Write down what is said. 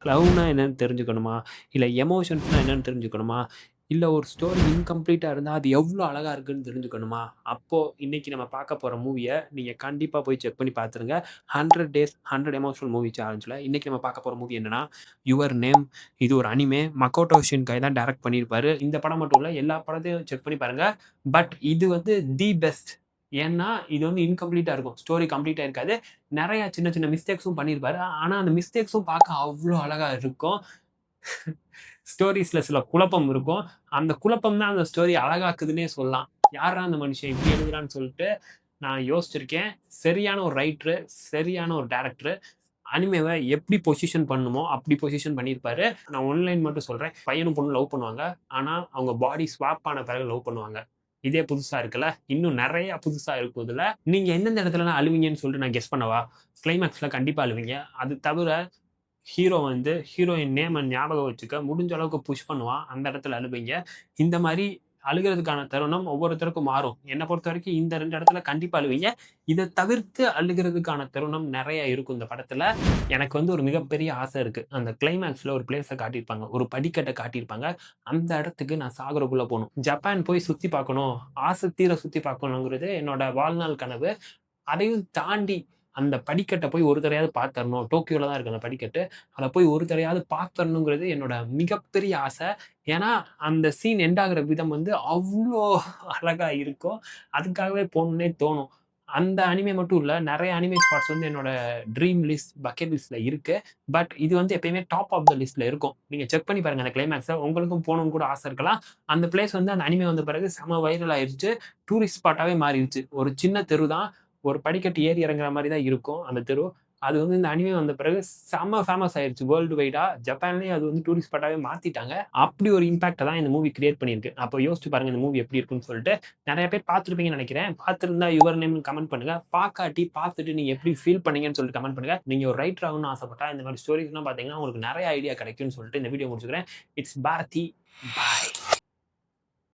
லவ்னா என்னன்னு தெரிஞ்சுக்கணுமா? இல்ல எமோஷன்ஸ்னா என்னன்னு தெரிஞ்சுக்கணுமா? இல்ல ஒரு ஸ்டோரி இன்கம்ப்ளீட்டா இருந்தா, அது எவ்ளோ அழகா இருக்குன்னு தெரிஞ்சுக்கணுமா? அப்போ இன்னைக்கு நம்ம பார்க்க போற மூவிய நீங்க கண்டிப்பா போய் செக் பண்ணி பார்த்துருங்க. 100 டேஸ் 100 எமோஷனல் மூவி சேலஞ்சுல இன்னைக்கு நம்ம பார்க்க போற மூவி என்னன்னா, யுவர் நேம். இது ஒரு அனிமே. மகோட்டோ ஷின்காய் தான் டைரக்ட் பண்ணியிருப்பாரு. இந்த படம் மட்டும் இல்ல, எல்லா படத்தையும் செக் பண்ணி பாருங்க. பட் இது வந்து தி பெஸ்ட். ஏன்னா, இது வந்து இன்கம்ப்ளீட்டா இருக்கும். ஸ்டோரி கம்ப்ளீட்டா இருக்காது. நெறைய சின்ன சின்ன மிஸ்டேக்ஸும் பண்ணியிருப்பாரு. ஆனா, அந்த மிஸ்டேக்ஸும் பார்க்க அவ்ளோ அழகா இருக்கும். ஸ்டோரீஸ்ல சில குழப்பம் இருக்கும். அந்த குழப்பம் தான் அந்த ஸ்டோரிய அழகாக்குதுன்னே சொல்லலாம். யார்றா அந்த மனுஷன் இப்படி எழுதுறான்னு சொல்லிட்டு நான் யோசிச்சிருக்கேன். சரியான ஒரு ரைட்டரு, சரியான ஒரு டைரக்டரு. அனிமேவ எப்படி பொசிஷன் பண்ணணுமோ, அப்படி பொசிஷன் பண்ணியிருப்பாரு. நான் ஒன் லைன் மட்டும் சொல்றேன். பையனும் பொண்ணும் லவ் பண்ணுவாங்க. ஆனா, அவங்க பாடி ஸ்வாப் ஆன பிறகு லவ் பண்ணுவாங்க. இதே புதுசா இருக்குல்ல. இன்னும் நெறைய புதுசா இருக்கும் இதுல. நீங்க எந்தெந்த இடத்துலலாம் அழுவீங்கன்னு சொல்லிட்டு நான் கெஸ் பண்ணவா? கிளைமாக்ஸ்ல கண்டிப்பா அழுவீங்க. அது தவிர ஹீரோ வந்து ஹீரோயின் நேம ஞாபகம் வச்சுக்க முடிஞ்ச அளவுக்கு புஷ் பண்ணுவான். அந்த இடத்துல அழுவீங்க. இந்த மாரி அழுகுறதுக்கான தருணம் ஒவ்வொருத்தருக்கும் மாறும். என்ன பொறுத்தவரைக்கும் இந்த 2 இடத்துல கண்டிப்பா அழுவீங்க. இத தவிர்த்து அழுகுறதுக்கான தருணம் நெறைய இருக்கும் இந்த படத்துல. எனக்கு வந்து ஒரு மிகப்பெரிய ஆசை இருக்கு. அந்த கிளைமாக்ஸ்ல ஒரு பிளேஸ காட்டியிருப்பாங்க. ஒரு படிக்கட்ட காட்டியிருப்பாங்க. அந்த இடத்துக்கு நான் சாகுறக்குள்ள போணும். ஜப்பான் போய் சுத்தி பார்க்கணும். ஆசை தீர சுத்தி பார்க்கணுங்கிறது என்னோட வாழ்நாள் கனவு. அதையும் தாண்டி அந்த படிக்கட்ட போய் ஒரு தடவையாவது பாத்தரணும். டோக்கியோல தான் இருக்கு அந்த படிக்கட்டு. அத போய் ஒரு தடவையாவது பாத்தரணுங்கிறது என்னோட மிகப்பெரிய ஆசை. ஏன்னா, அந்த சீன் எண்ட் ஆகுற விதம் வந்து அவ்ளோ அழகா இருக்கும். அதுக்காகவே போணும்னே தோணும். அந்த அனிமே மட்டும் இல்ல. நெறைய அனிமே ஸ்பாட்ஸ் வந்து என்னோட ட்ரீம் லிஸ்ட், பக்கெட் லிஸ்ட்ல இருக்கு. பட் இது வந்து எப்பயுமே டாப் ஆஃப் த லிஸ்ட்ல இருக்கும். நீங்க செக் பண்ணி பாருங்க அந்த கிளைமாக்ஸ. உங்களுக்கும் போணும்னு கூட ஆசை இருக்கலாம். அந்த பிளேஸ் வந்து அந்த அனிமே வந்த பிறகு செம வைரல் ஆயிருச்சு. டூரிஸ்ட் ஸ்பாட்டாவே மாறிருச்சு. ஒரு சின்ன தெரு தான். ஒரு படிக்கட்டு ஏறி இறங்குற மாரி தான் இருக்கும் அந்த தெரு. அது வந்து இந்த அனிமே வந்த பிறகு செம்ம ஃபேமஸ் ஆயிருச்சு வேர்ல்டு வைடா. ஜப்பான்லயும் அது வந்து டூரிஸ்ட் ஸ்பாட்டாவே மாத்திட்டாங்க. அப்படி ஒரு இம்பாக்ட்ட தான் இந்த மூவி கிரியேட் பண்ணியிருக்கு. அப்ப யோசிச்சு பாருங்க இந்த மூவி எப்படி இருக்குன்னு சொல்லிட்டு. நெறைய பேர் பார்த்திருப்பீங்கன்னு நெனைக்கிறேன். பார்த்திருந்தா யுவர் நேம்னு கமெண்ட் பண்ணுங்க. பார்க்காட்டி பார்த்துட்டு நீங்க எப்படி ஃபீல் பண்ணீங்கன்னு சொல்லிட்டு கமெண்ட் பண்ணுங்க. நீங்க ஒரு ரைட்டர் ஆகணும்னு ஆசைப்பட்டா இந்த மாரி ஸ்டோரீஸ்லாம் பார்த்தீங்கன்னா, உங்களுக்கு நெறைய ஐடியா கிடைக்கும்னு சொல்லிட்டு இந்த வீடியோ முடிச்சுக்கிறேன். இட்ஸ் பாரதி. பாய்.